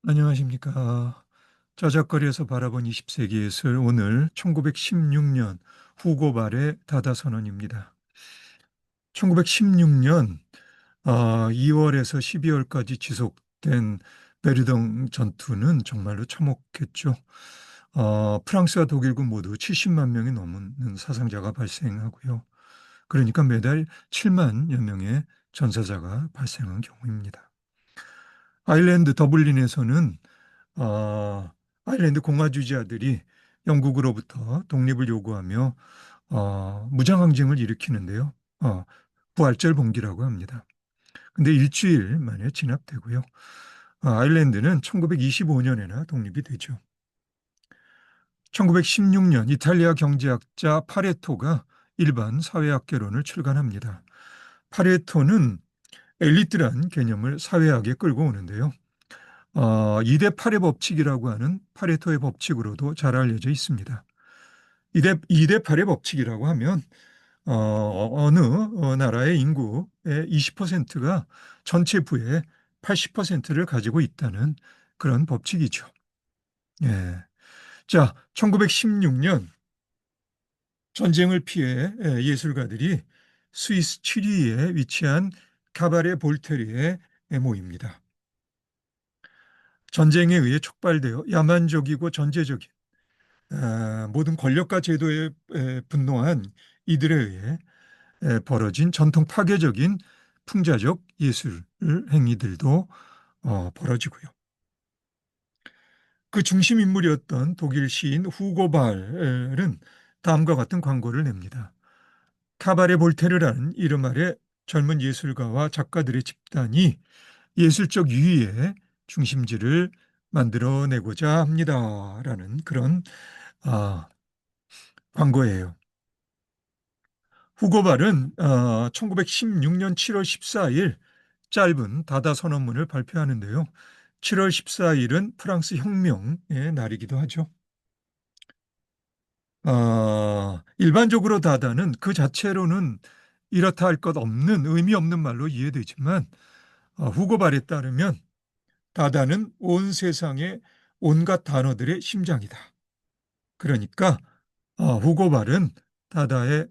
안녕하십니까. 저작거리에서 바라본 20세기 예술 오늘 1916년 후고 발의 다다선언입니다. 1916년 2월에서 12월까지 지속된 베르등 전투는 정말로 참혹했죠. 프랑스와 독일군 모두 70만 명이 넘는 사상자가 발생하고요. 그러니까 매달 7만여 명의 전사자가 발생한 경우입니다. 아일랜드 더블린에서는 어, 아일랜드 공화주의자들이 영국으로부터 독립을 요구하며 무장항쟁을 일으키는데요. 부활절 봉기라고 합니다. 근데 일주일 만에 진압되고요. 아일랜드는 1925년에나 독립이 되죠. 1916년 이탈리아 경제학자 파레토가 일반 사회학개론을 출간합니다. 파레토는 엘리트란 개념을 사회학에 끌고 오는데요. 2대 8의 법칙이라고 하는 파레토의 법칙으로도 잘 알려져 있습니다. 2대 8의 법칙이라고 하면 어느 나라의 인구의 20%가 전체 부의 80%를 가지고 있다는 그런 법칙이죠. 예. 자, 1916년 전쟁을 피해 예술가들이 스위스 취리히에 위치한 카바레 볼테리에 모입니다. 전쟁에 의해 촉발되어 야만적이고 전제적인 모든 권력과 제도에 분노한 이들에 의해 벌어진 전통 파괴적인 풍자적 예술 행위들도 벌어지고요. 그 중심 인물이었던 독일 시인 후고 발은 다음과 같은 광고를 냅니다. 카바레 볼테르라는 이름 아래 젊은 예술가와 작가들의 집단이 예술적 유희의 중심지를 만들어내고자 합니다라는 그런 아, 광고예요. 후고발은 1916년 7월 14일 짧은 다다 선언문을 발표하는데요. 7월 14일은 프랑스 혁명의 날이기도 하죠. 일반적으로 다다는 그 자체로는 이렇다 할 것 없는 의미 없는 말로 이해되지만 후고발에 따르면 다다는 온 세상의 온갖 단어들의 심장이다. 그러니까 후고발은 다다의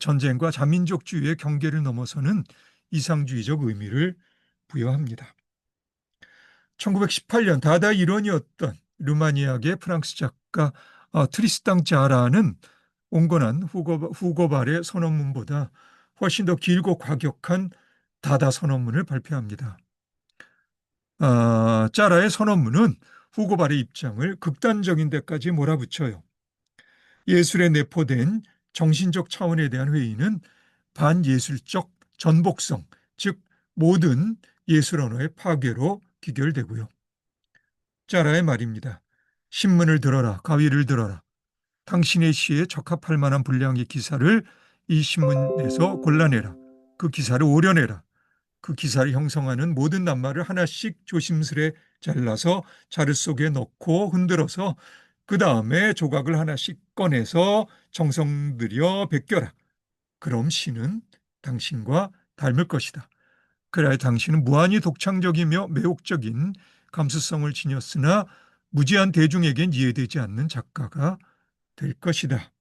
전쟁과 자민족주의의 경계를 넘어서는 이상주의적 의미를 부여합니다. 1918년 다다의 일원이었던 루마니아계 프랑스 작가 트리스당 자라는 온건한 후고발의 선언문보다 훨씬 더 길고 과격한 다다 선언문을 발표합니다. 짜라의 선언문은 후고발의 입장을 극단적인 데까지 몰아붙여요. 예술에 내포된 정신적 차원에 대한 회의는 반예술적 전복성, 즉 모든 예술 언어의 파괴로 귀결되고요. 짜라의 말입니다. 신문을 들어라, 가위를 들어라. 당신의 시에 적합할 만한 분량의 기사를 이 신문에서 골라내라. 그 기사를 오려내라. 그 기사를 형성하는 모든 낱말을 하나씩 조심스레 잘라서 자루 속에 넣고 흔들어서 그 다음에 조각을 하나씩 꺼내서 정성 들여 베껴라. 그럼 시는 당신과 닮을 것이다. 그래야 당신은 무한히 독창적이며 매혹적인 감수성을 지녔으나 무지한 대중에겐 이해되지 않는 작가가 될 것이다.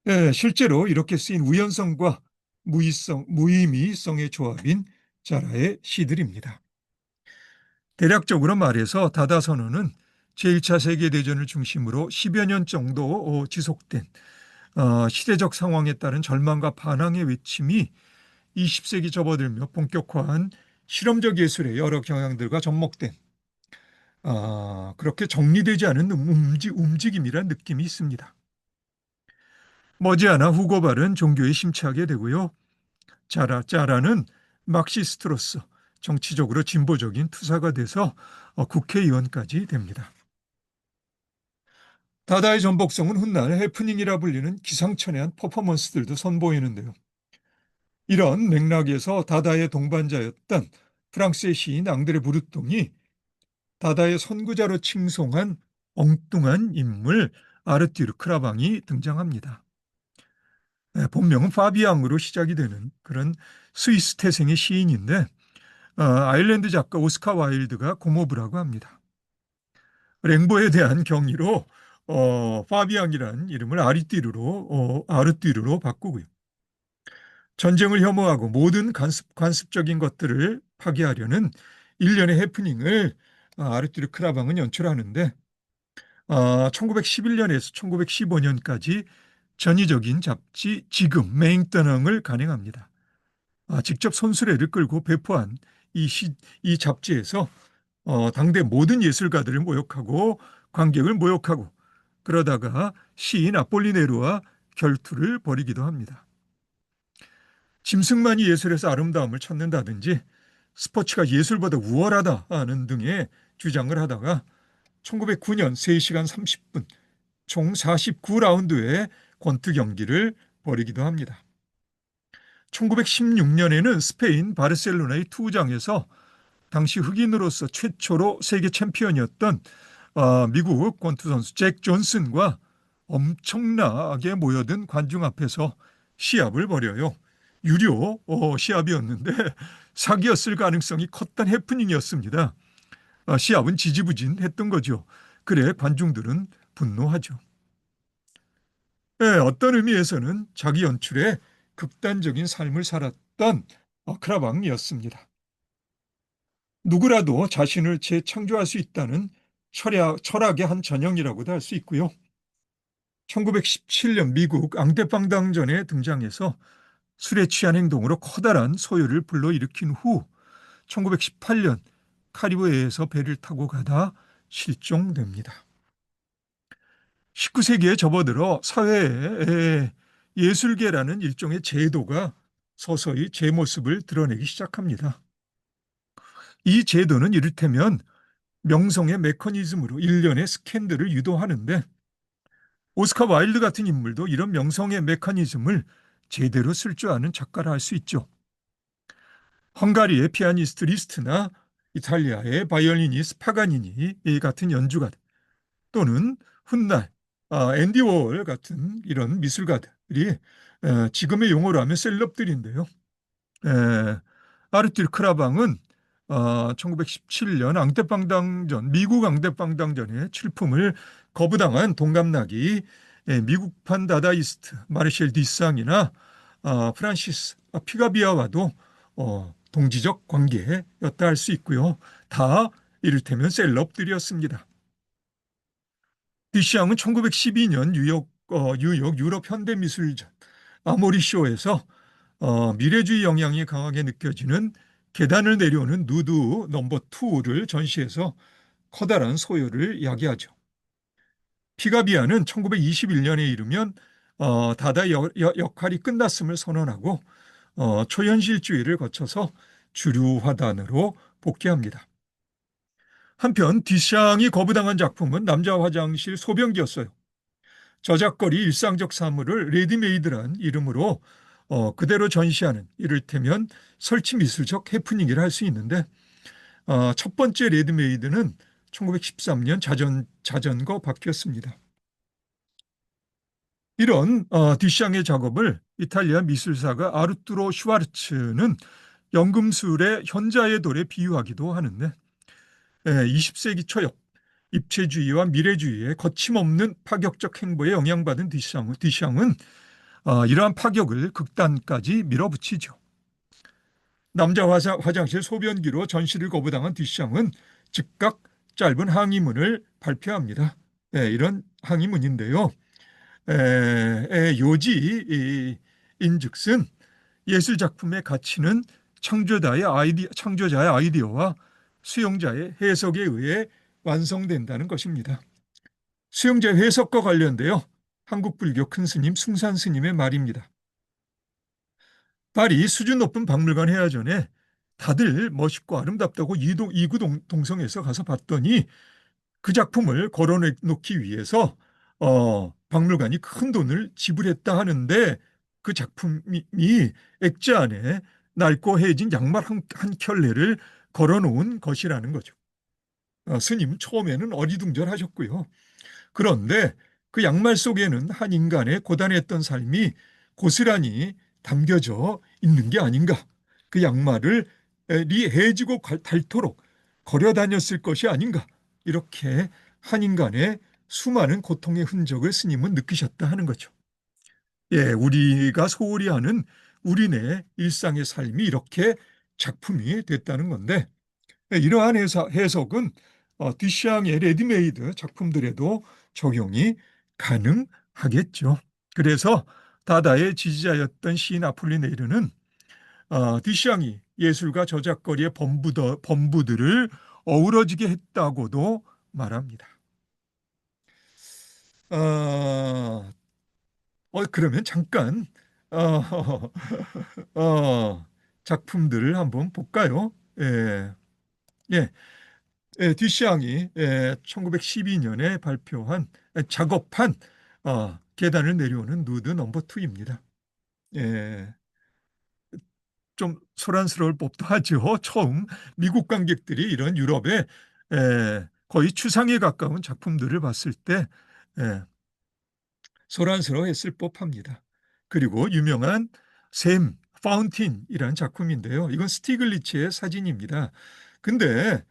네, 실제로 이렇게 쓰인 우연성과 무의미성의 조합인 자라의 시들입니다. 대략적으로 말해서 다다선언은 제1차 세계대전을 중심으로 10여 년 정도 지속된 시대적 상황에 따른 절망과 반항의 외침이 20세기 접어들며 본격화한 실험적 예술의 여러 경향들과 접목된 그렇게 정리되지 않은 움직임이란 느낌이 있습니다. 머지않아 후고발은 종교에 심취하게 되고요. 짜라는 막시스트로서 정치적으로 진보적인 투사가 돼서 국회의원까지 됩니다. 다다의 전복성은 훗날 해프닝이라 불리는 기상천외한 퍼포먼스들도 선보이는데요. 이런 맥락에서 다다의 동반자였던 프랑스의 시인 앙드레 브루똥이 다다의 선구자로 칭송한 엉뚱한 인물 아르티르 크라방이 등장합니다. 본명은 파비앙으로 시작이 되는 그런 스위스 태생의 시인인데 아일랜드 작가 오스카 와일드가 공모부라고 합니다. 랭보에 대한 경의로 파비앙이라는 이름을 아르띠르로 바꾸고요. 전쟁을 혐오하고 모든 관습적인 것들을 파괴하려는 일련의 해프닝을 아르띠르 크라방은 연출하는데 1911년에서 1915년까지 전위적인 잡지 지금 메잉떠능을 간행합니다. 직접 손수레를 끌고 배포한 이 잡지에서 당대 모든 예술가들을 모욕하고 관객을 모욕하고 그러다가 시인 아폴리네루와 결투를 벌이기도 합니다. 짐승만이 예술에서 아름다움을 찾는다든지 스포츠가 예술보다 우월하다는 등의 주장을 하다가 1909년 3시간 30분 총 49라운드의 권투 경기를 벌이기도 합니다. 1916년에는 스페인 바르셀로나의 투구장에서 당시 흑인으로서 최초로 세계 챔피언이었던 미국 권투 선수 잭 존슨과 엄청나게 모여든 관중 앞에서 시합을 벌여요. 유료 시합이었는데 사기였을 가능성이 컸던 해프닝이었습니다. 시합은 지지부진했던 거죠. 그래 관중들은 분노하죠. 네, 어떤 의미에서는 자기 연출에 극단적인 삶을 살았던 크라방이었습니다. 누구라도 자신을 재창조할 수 있다는 철학의 한 전형이라고도 할 수 있고요. 1917년 미국 앙대빵당전에 등장해서 술에 취한 행동으로 커다란 소요를 불러일으킨 후 1918년 카리브해에서 배를 타고 가다 실종됩니다. 19세기에 접어들어 사회에 예술계라는 일종의 제도가 서서히 제 모습을 드러내기 시작합니다. 이 제도는 이를테면 명성의 메커니즘으로 일련의 스캔들을 유도하는데 오스카 와일드 같은 인물도 이런 명성의 메커니즘을 제대로 쓸 줄 아는 작가라 할 수 있죠. 헝가리의 피아니스트 리스트나 이탈리아의 바이올리니스트 파가니니 같은 연주가 또는 훗날 앤디 워홀 같은 이런 미술가들이 지금의 용어로 하면 셀럽들인데요. 아르틸 크라방은 1917년 미국 앙대빵당전의 출품을 거부당한 동갑나기 미국판 다다이스트 마르셀 디상이나 프란시스 피가비아와도 동지적 관계였다 할 수 있고요. 다 이를테면 셀럽들이었습니다. 디샹은 1912년 뉴욕 유럽 현대미술전 아모리쇼에서 미래주의 영향이 강하게 느껴지는 계단을 내려오는 누드 넘버 2를 전시해서 커다란 소요를 야기하죠. 피가비아는 1921년에 이르면 다다 역할이 끝났음을 선언하고 초현실주의를 거쳐서 주류화단으로 복귀합니다. 한편 디샹이 거부당한 작품은 남자 화장실 소변기였어요. 저작거리 일상적 사물을 레디메이드란 이름으로 그대로 전시하는 이를테면 설치 미술적 해프닝이라 할 수 있는데 첫 번째 레디메이드는 1913년 자전거 바뀌었습니다. 이런 디샹의 작업을 이탈리아 미술사가 아르투로 슈와르츠는 연금술의 현자의 돌에 비유하기도 하는데 20세기 초엽 입체주의와 미래주의의 거침없는 파격적 행보에 영향받은 디샹은 이러한 파격을 극단까지 밀어붙이죠. 남자 화장실 소변기로 전시를 거부당한 디샹은 즉각 짧은 항의문을 발표합니다. 이런 항의문인데요. 요지인즉슨 예술작품의 가치는 창조자의 아이디어와 수용자의 해석에 의해 완성된다는 것입니다. 수용자의 해석과 관련되어 한국불교 큰 스님 숭산 스님의 말입니다. 파리 수준 높은 박물관 해화전에 다들 멋있고 아름답다고 이구동성에서 가서 봤더니 그 작품을 걸어놓기 위해서 박물관이 큰 돈을 지불했다 하는데 그 작품이 액자 안에 낡고 해진 양말 한 켤레를 걸어놓은 것이라는 거죠. 스님은 처음에는 어리둥절하셨고요. 그런데 그 양말 속에는 한 인간의 고단했던 삶이 고스란히 담겨져 있는 게 아닌가. 그 양말을 해지고 닳도록 걸어 다녔을 것이 아닌가. 이렇게 한 인간의 수많은 고통의 흔적을 스님은 느끼셨다 하는 거죠. 예, 우리가 소홀히 하는 우리네 일상의 삶이 이렇게 작품이 됐다는 건데, 이러한 해석은 듀샹의 레디메이드 작품들에도 적용이 가능하겠죠. 그래서 다다의 지지자였던 시인 아폴리네이르는 듀샹이 예술과 저작거리의 범부들을 어우러지게 했다고도 말합니다. 어, 그러면 잠깐 어, 작품들을 한번 볼까요? 예, 예, 듀샹이 1912년에 작업한 계단을 내려오는 누드 넘버 2입니다. 예, 좀 소란스러울 법도 하죠. 처음 미국 관객들이 이런 유럽의 거의 추상에 가까운 작품들을 봤을 때 예, 소란스러워했을 법합니다. 그리고 유명한 샘 파운틴이라는 작품인데요. 이건 스티글리츠의 사진입니다. 근데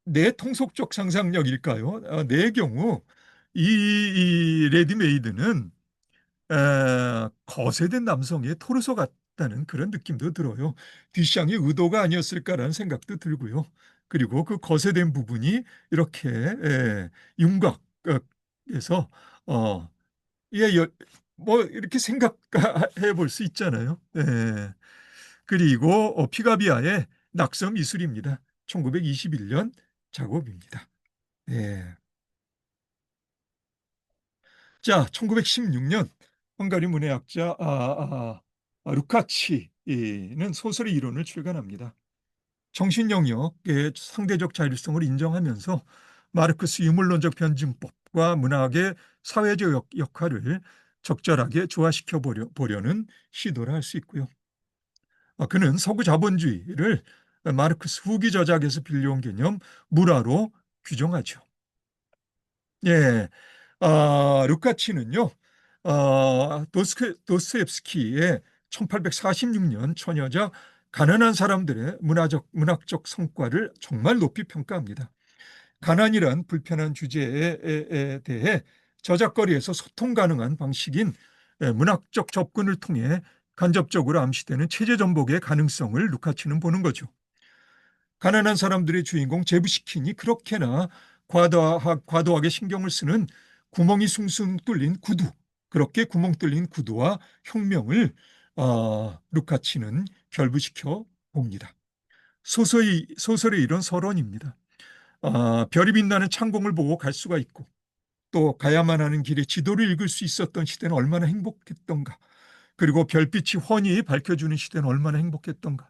내 통속적 상상력일까요? 내 경우 이 레디메이드는 거세된 남성의 토르소 같다는 그런 느낌도 들어요. 뒷샹의 의도가 아니었을까라는 생각도 들고요. 그리고 그 거세된 부분이 이렇게 윤곽에서 어, 예, 뭐 이렇게 생각해 볼 수 있잖아요. 예. 그리고 피가비아의 낙서 미술입니다. 1921년 작업입니다. 예. 자, 1916년 헝가리 문해학자 루카치는 소설의 이론을 출간합니다. 정신 영역의 상대적 자율성을 인정하면서 마르크스 유물론적 변증법과 문학의 사회적 역할을 적절하게 조화시켜 보려는 시도를 할 수 있고요. 그는 서구 자본주의를 마르크스 후기 저작에서 빌려온 개념 물화로 규정하죠. 예, 루카치는요, 도스토옙스키의 1846년 처녀작 가난한 사람들의 문학적 성과를 정말 높이 평가합니다. 가난이란 불편한 주제에 대해 저작거리에서 소통 가능한 방식인 문학적 접근을 통해 간접적으로 암시되는 체제 전복의 가능성을 루카치는 보는 거죠. 가난한 사람들의 주인공 제부시킨이 그렇게나 과도하게 신경을 쓰는 구멍이 숭숭 뚫린 구두, 그렇게 구멍 뚫린 구두와 루카치는 결부시켜 봅니다. 소설의 이런 서론입니다. 별이 빛나는 창공을 보고 갈 수가 있고 또 가야만 하는 길에 지도를 읽을 수 있었던 시대는 얼마나 행복했던가. 그리고 별빛이 훤히 밝혀주는 시대는 얼마나 행복했던가.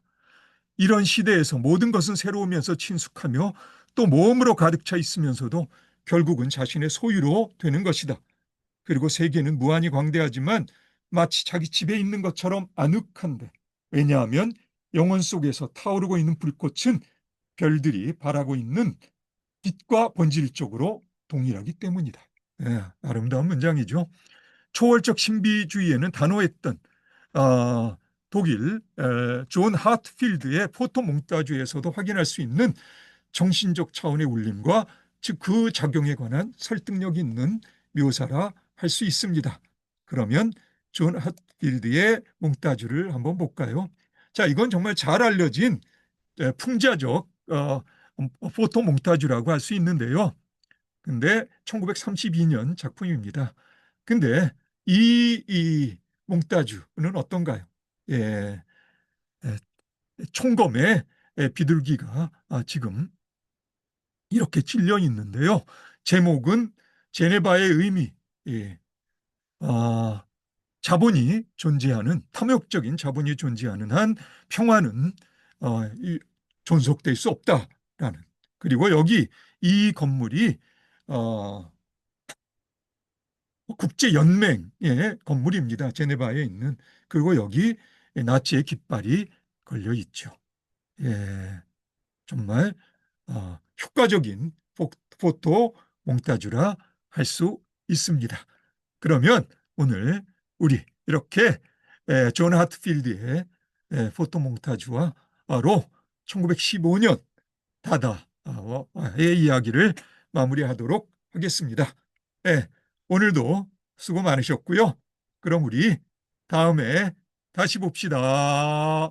이런 시대에서 모든 것은 새로우면서 친숙하며 또 모험으로 가득 차 있으면서도 결국은 자신의 소유로 되는 것이다. 그리고 세계는 무한히 광대하지만 마치 자기 집에 있는 것처럼 아늑한데, 왜냐하면 영혼 속에서 타오르고 있는 불꽃은 별들이 발하고 있는 빛과 본질적으로 동일하기 때문이다. 예, 아름다운 문장이죠. 초월적 신비주의에는 단호했던 어, 독일 존 하트필드의 포토몽타주에서도 확인할 수 있는 정신적 차원의 울림과 즉 그 작용에 관한 설득력 있는 묘사라 할 수 있습니다. 그러면 존 하트필드의 몽타주를 한번 볼까요? 자, 이건 정말 잘 알려진 풍자적 포토몽타주라고 할 수 있는데요. 근데 1932년 작품입니다. 근데 이 몽따주는 어떤가요? 예, 예, 총검에 비둘기가 지금 이렇게 찔려 있는데요. 제목은 제네바의 의미, 예, 아, 자본이 존재하는 탐욕적인 자본이 존재하는 한 평화는 존속될 수 없다라는. 그리고 여기 이 건물이 어, 국제연맹의 건물입니다. 제네바에 있는. 그리고 여기 나치의 깃발이 걸려 있죠. 예, 정말 효과적인 포토 몽타주라 할 수 있습니다. 그러면 오늘 우리 이렇게 존 하트필드의 포토 몽타주로 1915년 다다의 이야기를 마무리하도록 하겠습니다. 네, 오늘도 수고 많으셨고요. 그럼 우리 다음에 다시 봅시다.